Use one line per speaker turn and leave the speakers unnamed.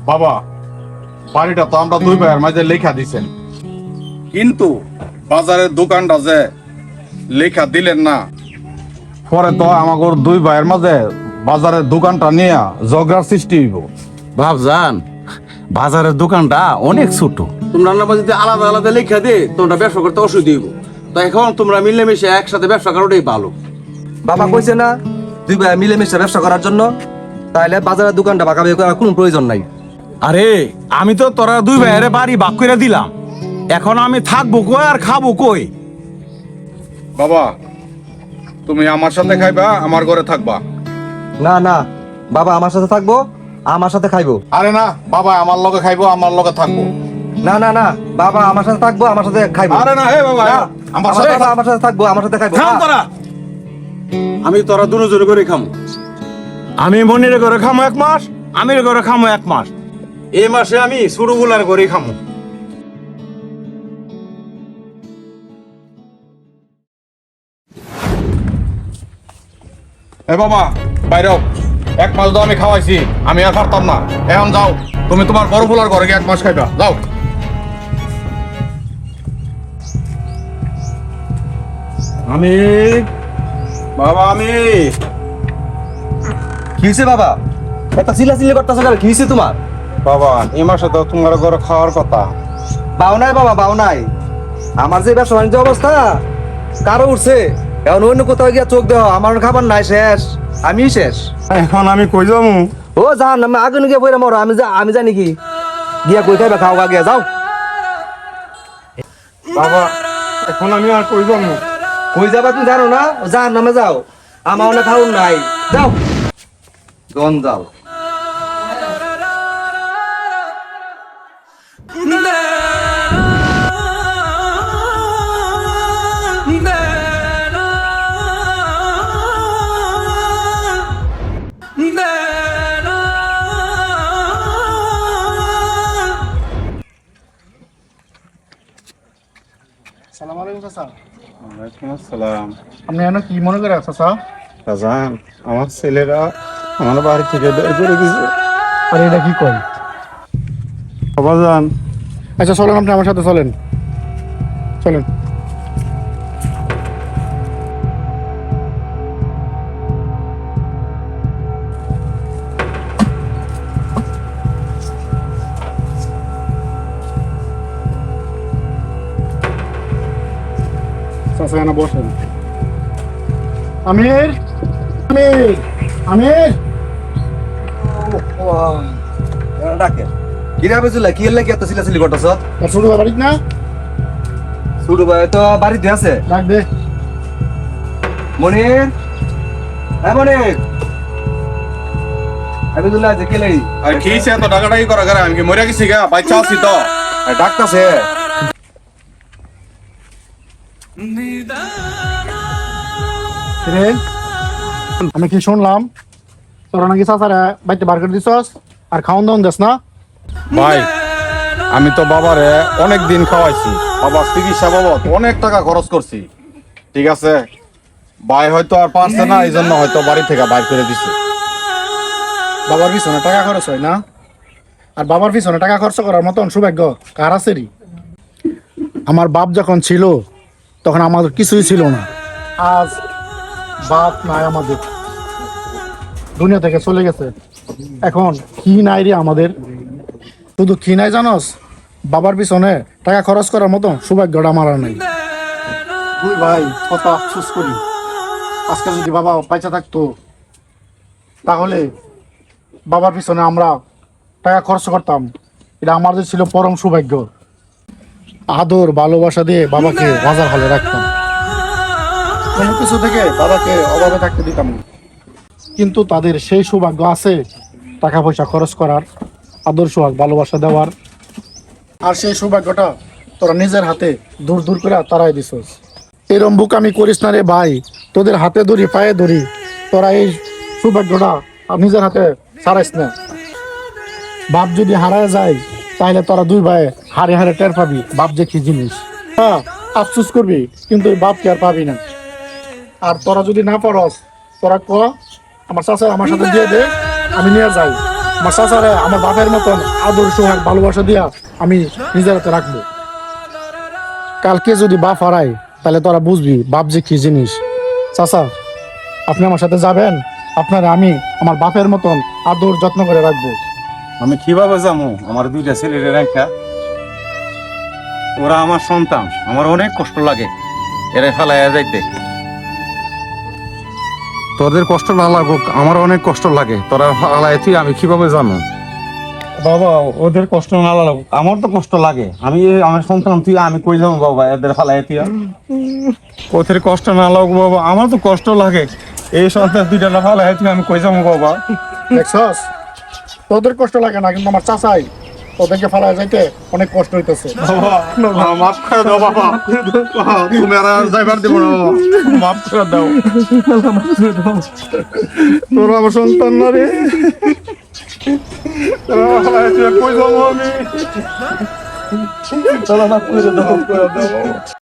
বাবা, বাড়িটা তো আমরা দুই ভাইয়ের মাঝে লেখা দিছেন, কিন্তু বাজারের দোকানটা যে লেখা দিলেন না, পরে তো আমাকে দুই ভাইয়ের মাঝে বাজারের দোকানটা নিয়ে ঝগড়ার সৃষ্টি হইব।
ভাবজান, বাজারের দোকানটা অনেক ছোট, তোমরা না যদি আলাদা আলাদা লেখা দে তোমরা ব্যবসা করতে অসুবিধা হইব। তো এখন তোমরা মিলেমিশে একসাথে ব্যবসা করাটাই ভালো।
বাবা কইছে না দুই ভাই মিলেমিশে ব্যবসা করার জন্য, তাহলে বাজারের দোকানটা ভাগাভাগি করার কোনো প্রয়োজন নাই।
আরে আমি তো তোরা দুই ভাইয়ের বাড়ি ভাগ করে দিলাম, এখন আমি থাকবো কই আর খাবো কই?
বাবা, তুমি আমার সাথে খাইবা, আমার ঘরে থাকবা।
না না বাবা আমার সাথে থাকবো, আমার সাথে খাইবো।
আরে না বাবা, আমার লগে খাইবো, আমার লগে থাকবো।
না না না বাবা আমার সাথে থাকবো, আমার সাথে খাইবো।
আরে না, হে বাবা,
না,
আমার সাথে
আমার সাথে থাকবো, আমার সাথে খাইবো।
থাম তোরা।
আমি তোরা দুজনে করে খামো।
আমি মনির ঘরে খামো 1 মাস, আমির ঘরে খামো 1 মাস। এই মাসে আমি সুরুগুলার ঘরে খামো।
এ বাবা, বাইরেও 1 মাস তো আমি খাওয়াইছি, আমি আর পারতাম না। এখন যাও, তুমি তোমার বড় ফুলার ঘরে গিয়ে 1 মাস খাইবা, যাও।
আমি বাবা, আমি
কি হয়েছে বাবা? একটা চিল্লাচিল্লি করতেছো কেন? কি হয়েছে তোমার?
বাবা, এই মাসে তো তোমার ঘরে খাওয়ার কথা।
বাও নাই বাবা, বাও নাই। আমার যে ব্যবসা বাণিজ্য অবস্থা কারো উঠছে, এখন অন্য কোথাও গিয়া চোখ দেওয়া, আমার খাবার নাই, শেষ, আমি শেষ।
এখন আমি কই যাবো?
ও জান, আমি আগে গিয়ে বইরা মরো, আমি জানি কি গিয়া কই খাইবা, খাও গিয়া যাও।
বাবা, এখন আমি আর কই যাবো?
কই যাবা তুমি জানো না? যার নামে যাও, আমার অনেক খাওয়ার নাই, যাও গঞ্জাল।
আসসালামু আলাইকুম চাচা।
ওয়ালাইকুম আসসালাম।
আপনি এখন কি মনে করে চাচা?
রাজান, আমার ছেলেরা আমার বাড়ি থেকে বের করে দিয়েছে।
আরে এটা কি কয়?
বাবা যান,
আচ্ছা চলেন, আপনি আমার সাথে চলেন, চলেন। চাচা এখানে বসেন। আমির, আমির, আমির।
ডাকে কি রে বেজুলা, কি হলে কি এত চিল্লাচিল্লি করতেছ?
আর ছোট ভাই বাড়িতে না?
ছোট ভাই তো বাড়িতে আছে।
ডাক দে।
মনির, হ্যাঁ মনির, আবিদুল্লাহ যে কেলাই
আর কি সে তো ডাকাডাকি করা করে? আমি কি মরে গেছি গা? বাচ্চা আছি তো।
ডাকতাছে।
রে, আমি কি শুনলাম তোরা নাকি চাচারা বাড়িতে বার করে দিছস আর খাওন দাওন দেস না?
ভাই, আমি তো বাবারে অনেক দিন খাওয়াইছি, বাবার চিকিৎসা বাবদ অনেক টাকা খরচ করছি, ঠিক আছে? ভাই হয়তো আর পারছে না, এই জন্য হয়তো বাড়ি থেকে বাইর করে দিছে।
বাবার পিছনে টাকা খরচ হয় না? আর বাবার পিছনে টাকা খরচ করার মতন সৌভাগ্য কার আছে রে? আমার বাপ যখন ছিল তখন আমাদের কিছুই ছিল না। আজ বাপ নাই আমাদের, দুনিয়া থেকে চলে গেছে। এখন কি নাই রে আমাদের? শুধু কি নাই জানোস, বাবার পিছনে টাকা খরচ করার মতো সৌভাগ্যটা আমার আর নাই। দুই ভাই কত আফসোস করি, আজকে যদি বাবা পয়সা থাকতো তাহলে বাবার পিছনে আমরা টাকা খরচ করতাম, এটা আমাদের ছিল পরম সৌভাগ্য। আদর ভালোবাসা দিয়ে বাবাকে রাজার হালে রাখতাম, কোনো কিছু থেকে বাবাকে অভাবে থাকতে দিতাম না। কিন্তু তাদের সেই সৌভাগ্য আছে টাকা পয়সা খরচ করার, আদর সোহাগ ভালোবাসা দেওয়ার, আর সেই সৌভাগ্যটা তোরা নিজের হাতে দূর দূর করে তারাই দিছস। এরম বুক আমি করিস না রে ভাই, তোদের হাতে ধরি পায়ে ধরি, তোরা এই সৌভাগ্যটা নিজের হাতে ছাড়াইস না। বাপ যদি হারায় যায় তাহলে তোরা দুই ভাই হারে হারে টের পাবি বাপ যে কি জিনিস। হ্যাঁ, আফসোস করবি কিন্তু বাপকে আর পাবি না। আর তোরা যদি না পারস, তোরা ক আমার চাচা আমার সাথে দিয়ে দে, আমি নিয়ে যাই, আমার চাচারে আমার বাপের মতন আদর সোহাগ ভালোবাসা দিয়া আমি নিজের হাতে রাখবো। কালকে যদি বাপ হারায় তাহলে তোরা বুঝবি বাপ যে কি জিনিস। চাচা, আপনি আমার সাথে যাবেন, আপনারে আমি আমার বাপের মতন আদর যত্ন করে রাখবো।
আমি কিভাবে যাবো আমার দুইটা ছেলের রেখা? ওরা আমার সন্তান, আমার অনেক কষ্ট লাগে এরা ফেলাইয়া যাইতে। তোদের কষ্ট না লাগুক, আমার অনেক কষ্ট লাগে। তোরা ফেলাইয়া তুই আমি কিভাবে জানো? বাবা, ওদের কষ্ট না লাগুক, আমার তো কষ্ট লাগে। আমার সন্তান তুই, আমি কই যাবো বাবা এদের ফেলাইয়া তুই? ওদের কষ্ট না লাগুক বাবা, আমার তো কষ্ট লাগে। এই সন্তান দুইটা না ফেলাইয়া তুই আমি কই যাবো বাবা?
দেখছস, তোদের কষ্ট লাগে না, কিন্তু আমার চাচাই ওদেরকে ফেলা যাইতে অনেক কষ্ট হইতেছে।
বাবা, মাফ করে দাও বাবা। তুমি আর যাইবার দিব না বাবা, মাফ করে দাও। তোরা আমার সন্তান না রে, কই যাবো আমি? মাফ করে দাও।